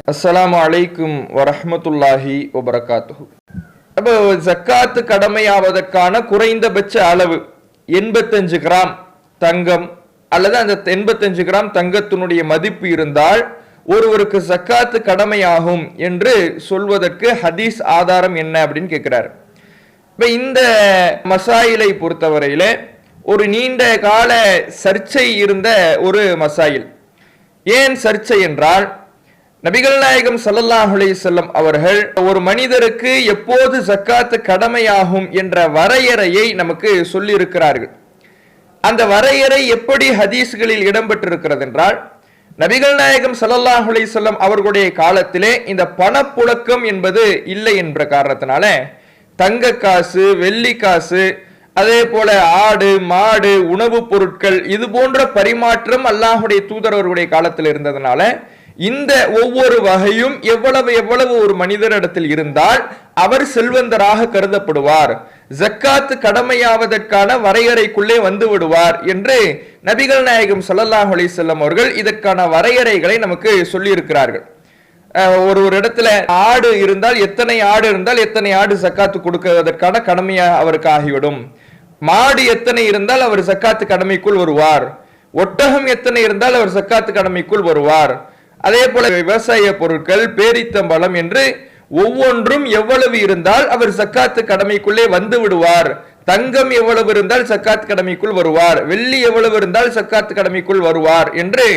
அஸ்ஸலாமு அலைக்கும் வரஹ்மத்துல்லாஹி வபரகாத்துஹு. அப்போ ஜக்காத்து கடமையாவதற்கான குறைந்தபட்ச அளவு 85 கிராம் தங்கம் அல்லது அந்த 85 கிராம் தங்கத்தினுடைய மதிப்பு இருந்தால் ஒருவருக்கு ஜக்காத்து கடமையாகும் என்று சொல்வதற்கு ஹதீஸ் ஆதாரம் என்ன அப்படின்னு கேட்கிறார். இப்போ இந்த மசாயிலை பொறுத்தவரையில ஒரு நீண்ட கால சர்ச்சை இருந்த ஒரு மசாயில். ஏன் சர்ச்சை என்றால், நபிகள் நாயகம் ஸல்லல்லாஹு அலைஹி வஸல்லம் அவர்கள் ஒரு மனிதருக்கு எப்போது ஜக்காத்து கடமையாகும் என்ற வரையறையை நமக்கு சொல்லி இருக்கிறார்கள். அந்த வரையறை எப்படி ஹதீஸ்களில் இடம்பெற்றிருக்கிறது என்றால், நபிகள் நாயகம் ஸல்லல்லாஹு அலைஹி வஸல்லம் அவர்களுடைய காலத்திலே இந்த பணப்புழக்கம் என்பது இல்லை என்ற காரணத்தினால தங்க காசு, வெள்ளி காசு, அதே போல ஆடு மாடு உணவுப் பொருட்கள் இது போன்ற பரிமாற்றம் அல்லாஹுடைய தூதர் அவர்களுடைய காலத்தில் இருந்ததுனால இந்த ஒவ்வொரு வகையும் எவ்வளவு ஒரு மனிதரிடத்தில் இருந்தால் அவர் செல்வந்தராக கருதப்படுவார், ஜக்காத்து கடமையாவதற்கான வரையறைக்குள்ளே வந்து விடுவார் என்று நபிகள் நாயகம் ஸல்லல்லாஹு அலைஹி வஸல்லம் அவர்கள் இதற்கான வரையறைகளை நமக்கு சொல்லி இருக்கிறார்கள். ஒரு இடத்துல ஆடு இருந்தால் எத்தனை ஆடு இருந்தால் எத்தனை ஆடு ஜக்காத்து கொடுக்குவதற்கான கடமையா அவருக்கு ஆகிவிடும். மாடு எத்தனை இருந்தால் அவர் ஜக்காத்து கடமைக்குள் வருவார். ஒட்டகம் எத்தனை இருந்தால் அவர் ஜக்காத்து கடமைக்குள் வருவார். அதே போல விவசாய பொருட்கள், பேரித்தம்பழம் என்று ஒவ்வொன்றும் எவ்வளவு இருந்தால் அவர் ஜக்காத்து கடமைக்குள்ளே வந்து விடுவார். தங்கம் எவ்வளவு இருந்தால் ஜக்காத் கடமைக்குள் வருவார், வெள்ளி எவ்வளவு இருந்தால் ஜக்காத் கடமைக்குள் வருவார் என்று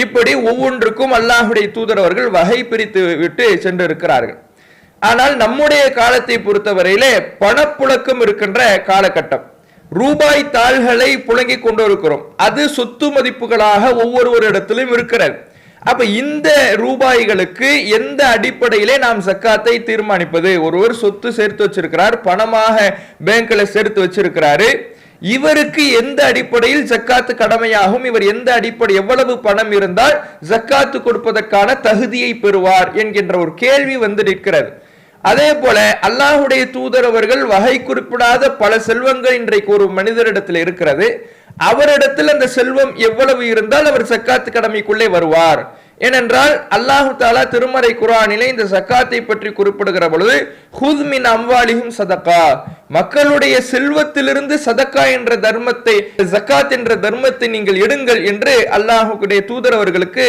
இப்படி ஒவ்வொன்றுக்கும் அல்லாஹுடைய தூதர் அவர்கள் வகை பிரித்து விட்டு சென்றிருக்கிறார்கள். ஆனால் நம்முடைய காலத்தை பொறுத்தவரையிலே பணப்புழக்கம் இருக்கின்ற காலகட்டம். ரூபாய் தாள்களை புழங்கிக் கொண்டு இருக்கிறோம். அது சொத்து மதிப்புகளாக ஒவ்வொருவரிடத்திலும் இருக்கிறது. அப்ப இந்த ரூபாய்களுக்கு எந்த அடிப்படையிலே நாம் ஜக்காத்தை தீர்மானிப்பது? ஒருவர் சொத்து சேர்த்து வச்சிருக்கிறார், பணமாக பேங்க்ல சேர்த்து வச்சிருக்கிறாரு, இவருக்கு எந்த அடிப்படையில் ஜக்காத்து கடமையாகும், இவர் எந்த அடிப்படை எவ்வளவு பணம் இருந்தால் ஜக்காத்து கொடுப்பதற்கான தகுதியை பெறுவார் என்கின்ற ஒரு கேள்வி வந்து நிற்கிறது. அதே போல அல்லாஹுடைய தூதர் அவர்கள் வகை குறிப்பிடாத பல செல்வங்கள் இன்றைக்கு ஒரு மனிதரிடத்தில் இருக்கிறது. அவரிடத்தில் அந்த செல்வம் எவ்வளவு இருந்தால் அவர் ஜக்காத்து கடமைக்குள்ளே வருவார். ஏனென்றால் அல்லாஹு தஆலா திருமறை குர்ஆனிலே இந்த ஜக்காத்தை பற்றி குறிப்பிடுகிற பொழுது ஹுஸ் மின் அம்வாலிஹிம் சதகா, மக்களுடைய செல்வத்திலிருந்து சதக்கா என்ற தர்மத்தை, ஜக்காத் என்ற தர்மத்தை நீங்கள் எடுங்கள் என்று அல்லாஹுடைய தூதர் அவர்களுக்கு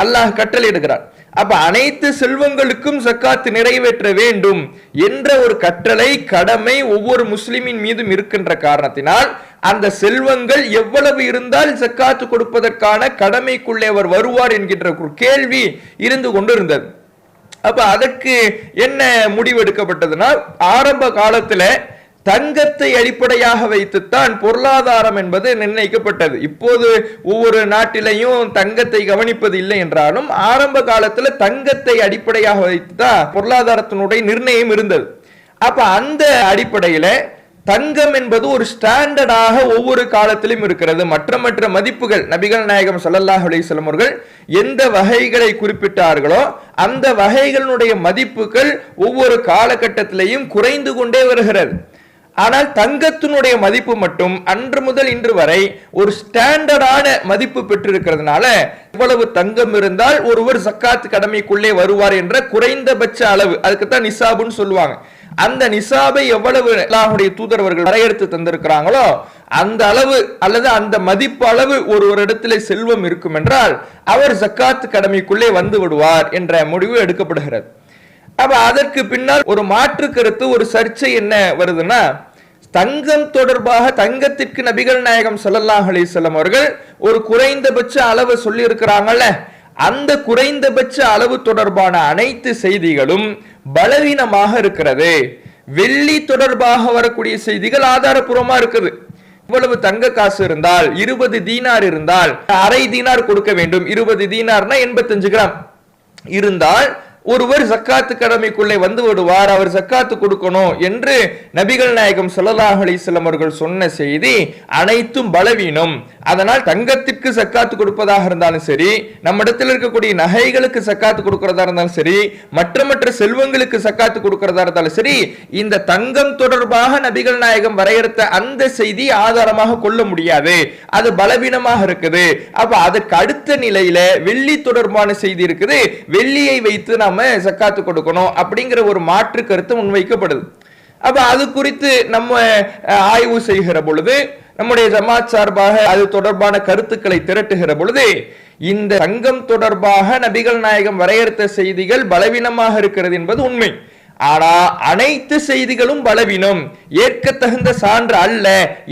அல்லாஹ் கட்டளையிடுகிறார். அப்ப அனைத்து செல்வங்களுக்கும் ஜக்காத் நிறைவேற்ற வேண்டும் என்ற ஒரு கட்டளை, கடமை ஒவ்வொரு முஸ்லிமின் மீதும் இருக்கின்ற காரணத்தினால் அந்த செல்வங்கள் எவ்வளவு இருந்தால் ஜக்காத்து கொடுப்பதற்கான கடமைக்குள்ளே அவர் வருவார் என்கின்ற ஒரு கேள்வி இருந்து கொண்டிருந்தது. அப்ப அதற்கு என்ன முடிவு எடுக்கப்பட்டதுன்னா, ஆரம்ப காலத்துல தங்கத்தை அடிப்படையாக வைத்துத்தான் பொருளாதாரம் என்பது நிர்ணயிக்கப்பட்டது. இப்போது ஒவ்வொரு நாட்டிலையும் தங்கத்தை கவனிப்பது இல்லை என்றாலும் ஆரம்ப காலத்துல தங்கத்தை அடிப்படையாக வைத்துதான் பொருளாதாரத்தினுடைய நிர்ணயம் இருந்தது. அப்ப அந்த அடிப்படையில தங்கம் என்பது ஒரு ஸ்டாண்டர்டாக ஒவ்வொரு காலத்திலும் இருக்கிறது. மற்ற மதிப்புகள் நபிகள் நாயகம் ஸல்லல்லாஹு அலைஹி வஸல்லம் அவர்கள் எந்த வகைகளை குறிப்பிட்டார்களோ அந்த வகைகளுடைய மதிப்புகள் ஒவ்வொரு காலகட்டத்திலையும் குறைந்து கொண்டே வருகிறது. ஆனால் தங்கத்தினுடைய மதிப்பு மட்டும் அன்று முதல் இன்று வரை ஒரு ஸ்டாண்டர்டான மதிப்பு பெற்றிருக்கிறதுனால இவ்வளவு தங்கம் இருந்தால் ஒருவர் ஜக்காத் கடமைக்குள்ளே வருவார் என்ற குறைந்தபட்ச அளவு, அதுக்குத்தான் நிசாபுன்னு சொல்லுவாங்க. அந்த நிசாபை எவ்வளவு அல்லாஹ்வுடைய தூதர் அவர்கள் வரையறுத்து தந்திருக்கிறாங்களோ அந்த அளவு அல்லது அந்த மதிப்பு அளவு ஒரு இடத்திலே செல்வம் இருக்கும் என்றால் அவர் ஜக்காத் கடமைக்குள்ளே வந்து விடுவார் என்ற முடிவு எடுக்கப்படுகிறது. அப்ப அதற்கு பின்னால் ஒரு மாற்று கருத்து, ஒரு சர்ச்சை என்ன வருதுன்னா, தங்கம் தொடர்பாக தங்கத்திற்கு நபிகள் நாயகம் ஸல்லல்லாஹு அலைஹி வஸல்லம் அவர்கள் ஒரு குறைந்தபட்ச அளவு சொல்லி இருக்கிறாங்கல்ல, அந்த குறைந்தபட்ச அளவு தொடர்பான அனைத்து செய்திகளும் பலவீனமாக இருக்கிறது. வெள்ளி தொடர்பாக வரக்கூடிய செய்திகள் ஆதாரபூர்வமா இருக்குது. இவ்வளவு தங்க காசு இருந்தால் 20 தீனார் இருந்தால் அரை தீனார் கொடுக்க வேண்டும். 20 தீனார்னா 85 கிராம் இருந்தால் ஒருவர் ஜக்காத்து கடமைக்குள்ளே வந்து விடுவார், அவர் ஜக்காத்து கொடுக்கணும் என்று நபிகள் நாயகம் ஸல்லல்லாஹு அலைஹி வஸல்லம் அவர்கள் சொன்ன செய்தி அனைத்தும் பலவீனம். அதனால் தங்கத்திற்கு ஜக்காத்து கொடுப்பதாக இருந்தாலும் சரி, நம்மிடத்தில் இருக்கக்கூடிய நகைகளுக்கு ஜக்காத்து கொடுக்கிறதா இருந்தாலும் சரி, மற்ற செல்வங்களுக்கு ஜக்காத்து கொடுக்கிறதா இருந்தாலும் சரி, இந்த தங்கம் தொடர்பாக நபிகள் நாயகம் வரையறுத்த அந்த செய்தி ஆதாரமாக கொள்ள முடியாது, அது பலவீனமாக இருக்குது. அப்ப அதுக்கு அடுத்த நிலையில வெள்ளி தொடர்பான செய்தி இருக்குது, வெள்ளியை வைத்து நாம ஜக்காத்து கொடுக்கணும் அப்படிங்கிற ஒரு மாற்று கருத்து முன்வைக்கப்படுது. அப்ப அது குறித்து நம்ம ஆய்வு செய்கிற பொழுது, நம்முடைய ஜமாத் சார்பாக அது தொடர்பான கருத்துக்களை திரட்டுகிற பொழுது, இந்த தங்கம் தொடர்பாக நபிகள் நாயகம் வரையறுத்த செய்திகள் பலவீனமாக இருக்கிறது என்பது உண்மை. ஆனா அனைத்து செய்திகளும் பலவீனம், ஏற்கத்தகுந்த சான்று அல்ல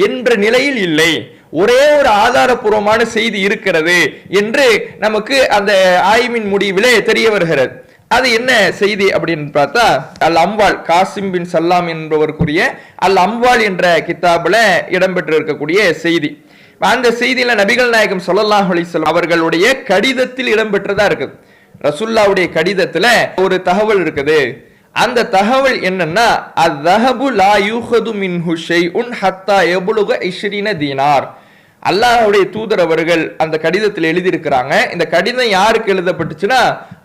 என்ற நிலையில் இல்லை. ஒரே ஒரு ஆதாரபூர்வமான செய்தி இருக்கிறது என்று நமக்கு அந்த ஆய்வின் முடிவிலே தெரிய வருகிறது. அது என்ன செய்தி அப்படின்னு பார்த்தா, அல் அம்வால், காசிம் பின் சல்லாம் என்பவருக்குரிய அல் அம்வால் என்ற கிதாபுல இடம்பெற்று இருக்கக்கூடிய செய்தி. அந்த செய்தியில நபிகள் நாயகம் ஸல்லல்லாஹு அலைஹி வஸல்லம் அவர்களுடைய கடிதத்தில் இடம்பெற்றதா இருக்குது. ரசூலுல்லாஹ்வுடைய கடிதத்துல ஒரு தகவல் இருக்குது. அந்த தகவல் என்னன்னா, அஸ்ஸஹபு லா யூஹது மின்ஹு ஷைஉன் ஹத்தா யப்லுக 20 தீனார். அல்லாஹ்வுடைய தூதர் அவர்கள் அந்த கடிதத்தில் எழுதியிருக்கிறாங்க. இந்த கடிதம் யாருக்கு எழுதப்பட்டுச்சுன்னா,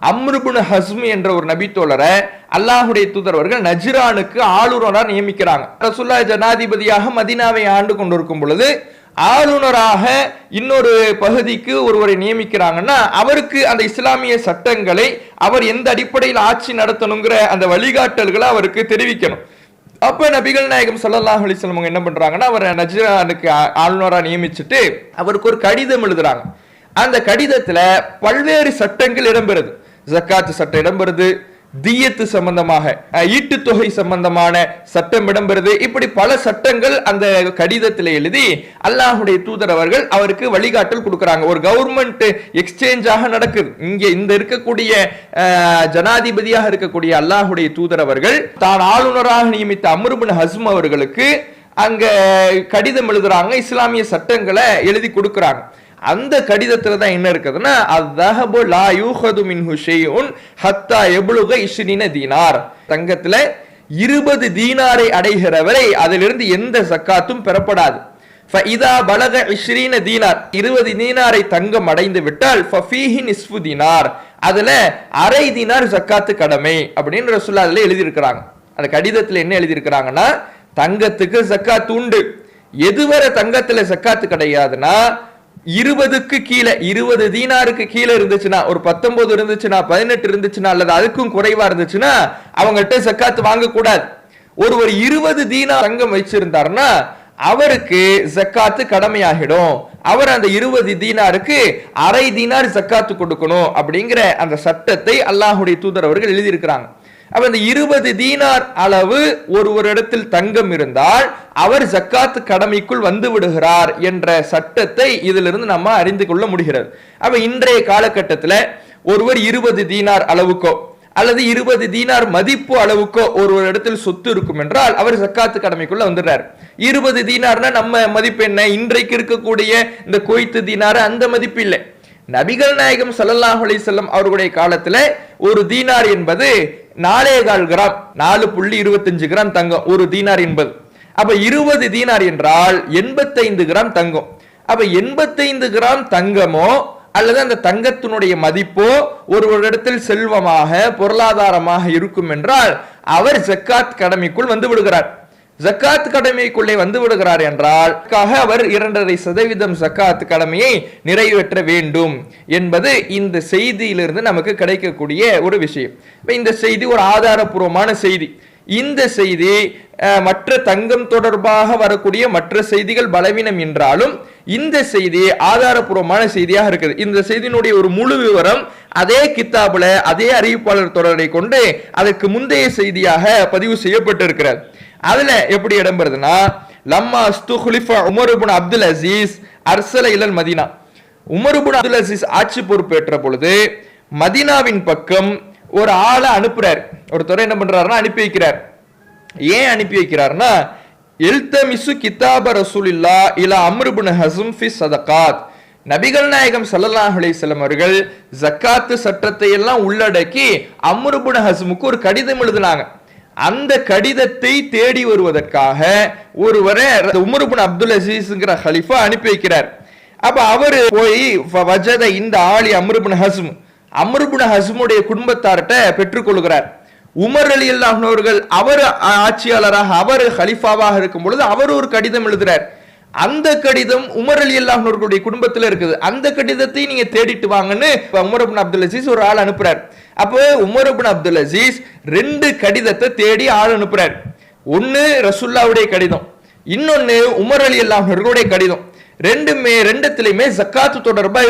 அம்ர் இப்னு ஹஸ்ம் என்ற ஒரு நபி தோழரை அல்லாஹ்வுடைய தூதர் அவர்கள் நஜ்ரானுக்கு ஆளுநராக நியமிக்கிறாங்க. ரசூலுல்லாஹ் ஜனாதிபதியாக மதீனாவை ஆண்டு கொண்டிருக்கும் பொழுது ஆளுநராக இன்னொரு பகுதிக்கு ஒருவரை நியமிக்கிறாங்கன்னா, அவருக்கு அந்த இஸ்லாமிய சட்டங்களை அவர் எந்த அடிப்படையில் ஆட்சி நடத்தணுங்கிற அந்த வழிகாட்டல்களை அவருக்கு தெரிவிக்கணும். அப்ப நபிகள் நாயகம் ஸல்லல்லாஹு அலைஹி வஸல்லம் என்ன பண்றாங்கன்னா, அவர் நஜ்ரானுக்கு ஆளுநரா நியமிச்சுட்டு அவருக்கு ஒரு கடிதம் எழுதுறாங்க. அந்த கடிதத்துல பல்வேறு சட்டங்கள் இடம்பெறுது. ஜக்காத்து சட்டம் இடம்பெறுது, தியத்து சம்பந்தமாக, ஈட்டு தொகை சம்பந்தமான சட்டம் இடம்பெறுது. இப்படி பல சட்டங்கள் அந்த கடிதத்தில் எழுதி அல்லாஹ்வுடைய தூதர் அவர்கள் அவருக்கு வழிகாட்டல் கொடுக்கறாங்க. ஒரு கவர்மெண்ட் எக்ஸ்சேஞ்சாக நடக்குது. இங்க இந்த இருக்கக்கூடிய ஜனாதிபதியாக இருக்கக்கூடிய அல்லாஹ்வுடைய தூதர் அவர்கள் தான் ஆளுநராக நியமித்த அம்ர் இப்னு ஹஸ்ம் அவர்களுக்கு அங்க கடிதம் எழுதுறாங்க, இஸ்லாமிய சட்டங்களை எழுதி கொடுக்கறாங்க. அந்த கடிதத்துல தான் என்ன இருக்குதுன்னா, அஸ்ஸஹபு லா யூஹது மின்ஹு ஷைஉன் ஹத்தா யப்லுக 20 தீனார். தங்கத்துல 20 தீனாரை அடைகிறவரை அதிலிருந்து எந்த ஜக்காத்தும் பெறப்படாது. ஃபஇதா பலக 20 தீனார், 20 தீனாரை தங்கம் அடைந்து விட்டால் ஃபஃபீஹி நிஸ்ஃபு தீனார், அதுல அரை தீனார் ஜக்காத்து கடமை அப்படின்னு ரசூலுல்லாஹ் அதுல எழுதி இருக்கிறாங்க. அந்த கடிதத்துல என்ன எழுதி இருக்கிறாங்கன்னா, தங்கத்துக்கு ஜக்காத்து உண்டு. எதுவரை தங்கத்துல ஜக்காத்து கிடையாதுன்னா, 20க்கு கீழே, 20 தீனாருக்கு கீழே இருந்துச்சுன்னா, ஒரு 19 இருந்துச்சுன்னா, 18 இருந்துச்சுன்னா, அல்லது அதுக்கும் குறைவா இருந்துச்சுன்னா அவங்கள்ட்ட ஜக்காத்து வாங்க கூடாது. ஒருவர் 20 தீனார் தங்கம் வச்சிருந்தாருன்னா அவருக்கு ஜக்காத்து கடமையாகிடும். அவர் அந்த 20 தீனாருக்கு அரை தீனார் ஜக்காத்து கொடுக்கணும் அப்படிங்கிற அந்த சட்டத்தை அல்லாஹ்வுடைய தூதர் அவர்கள் எழுதியிருக்கிறாங்க. அப்ப இந்த 20 தீனார் அளவு ஒருவரிடத்தில் தங்கம் இருந்தால் அவர் ஜக்காத்து கடமைக்குள் வந்து விடுகிறார் என்ற சட்டத்தை இதிலிருந்து நம்ம அறிந்து கொள்ள முடிகிறது. அப்ப இன்றைய காலகட்டத்தில் ஒருவர் 20 தீனார் அளவுக்கோ அல்லது 20 தீனார் மதிப்பு அளவுக்கோ ஒருவரிடத்தில் சொத்து இருக்கும் என்றால் அவர் ஜக்காத்து கடமைக்குள்ள வந்துடுறார். 20 தீனார்னா நம்ம மதிப்பு என்ன, இன்றைக்கு இருக்கக்கூடிய இந்த குவைத்து தீனார் அந்த மதிப்பு இல்லை. நபிகள் நாயகம் ஸல்லல்லாஹு அலைஹி வஸல்லம் அவர்களுடைய காலத்துல ஒரு தீனார் என்பது 4.25 கிராம், 4.25 கிராம் தங்கம் ஒரு தீனார் என்பது. அப்ப 20 தீனார் என்றால் 85 கிராம் தங்கம். அப்ப 85 கிராம் தங்கமோ அல்லது அந்த தங்கத்தினுடைய மதிப்போ ஒருவரிடத்தில் செல்வமாக பொருளாதாரமாக இருக்கும் என்றால் அவர் ஜக்காத் கடமைக்குள் வந்து விடுகிறார். ஜக்காத் கடமைக்குள்ளே வந்து விடுகிறார் என்றால் அவர் 2.5% ஜக்காத் கடமையை நிறைவேற்ற வேண்டும் என்பது இந்த செய்தியிலிருந்து நமக்கு கிடைக்கக்கூடிய ஒரு விஷயம். இந்த செய்தி ஒரு ஆதாரபூர்வமான செய்தி. இந்த செய்தி மற்ற தங்கம் தொடர்பாக வரக்கூடிய மற்ற செய்திகள் பலவீனம் என்றாலும் இந்த செய்தி ஆதாரபூர்வமான செய்தியாக இருக்குது. இந்த செய்தியினுடைய ஒரு முழு விவரம் அதே கித்தாபுல அதே அறிவிப்பாளர் தொடரை கொண்டு அதற்கு முந்தைய செய்தியாக பதிவு செய்யப்பட்டிருக்கிறது. அதுல எப்படி இடம்பெறுதுன்னா, லம்மா அஸ்துஹ்லிஃப உமர் இப்னு அப்துல் அசீஸ் அர்சல இலல் Medina, Umar ibn Abdul Azeez ஆட்சி பொறுப்பேற்ற பொழுது மதீனாவின் பக்கம் ஒரு ஆளை அனுப்புறார். ஒருத்தர் என்ன பண்றாருன்னா அனுப்பி வைக்கிறார். ஏன் அனுப்பி வைக்கிறார்னா, எல்தமிசு கிதாப ரசூலில்லா இலா அம்ர் இப்னு ஹஸ்ம் ஃபி ஸதகாத், நபிகள் நாயகம் ஸல்லல்லாஹு அலைஹி வஸல்லம் அவர்கள் ஜக்காத்து சட்டத்தை எல்லாம் உள்ளடக்கி அம்ர் இப்னு ஹஸ்முக்கு ஒரு கடிதம் எழுதினாங்க. அந்த கடிதத்தை தேடி வருவதற்காக ஒருவரை உமர் இப்னு அப்துல் அசீஸ்ங்கிற ஹலிஃபா அனுப்பி வைக்கிறார். அப்ப அவரு போய் வஜத இந்த ஆளி அம்ர் இப்னு ஹஸ்முடைய குடும்பத்தார்கிட்ட பெற்றுக்கொள்கிறார். உமர் ரலியல்லாஹு அன்ஹு அவர்கள் அவர் ஆட்சியாளராக அவர் ஹலிஃபாவாக இருக்கும் பொழுது அவர் ஒரு கடிதம் எழுதுறார். அந்த கடிதம் உமர் ரலியல்லாஹு அன்ஹு அவர்களுடைய குடும்பத்தில் இருக்குது. அந்த கடிதத்தை நீங்க தேடிட்டு வாங்கன்னு உமர் இப்னு அப்துல் அசீஸ் ஒரு ஆள் அனுப்புறார். அப்போ உமர் இப்னு அப்துல் அசீஸ் 2 கடிதத்தை தேடி ஆள் அனுப்புறார். ஒன்னு ரசூலுல்லாஹ்வுடைய கடிதம், இன்னொன்னு உமர் ரலியல்லாஹு அன்ஹு அவர்களுடைய கடிதம். ரெண்டுத்திலுமே ஜக்காத்து தொடர்பா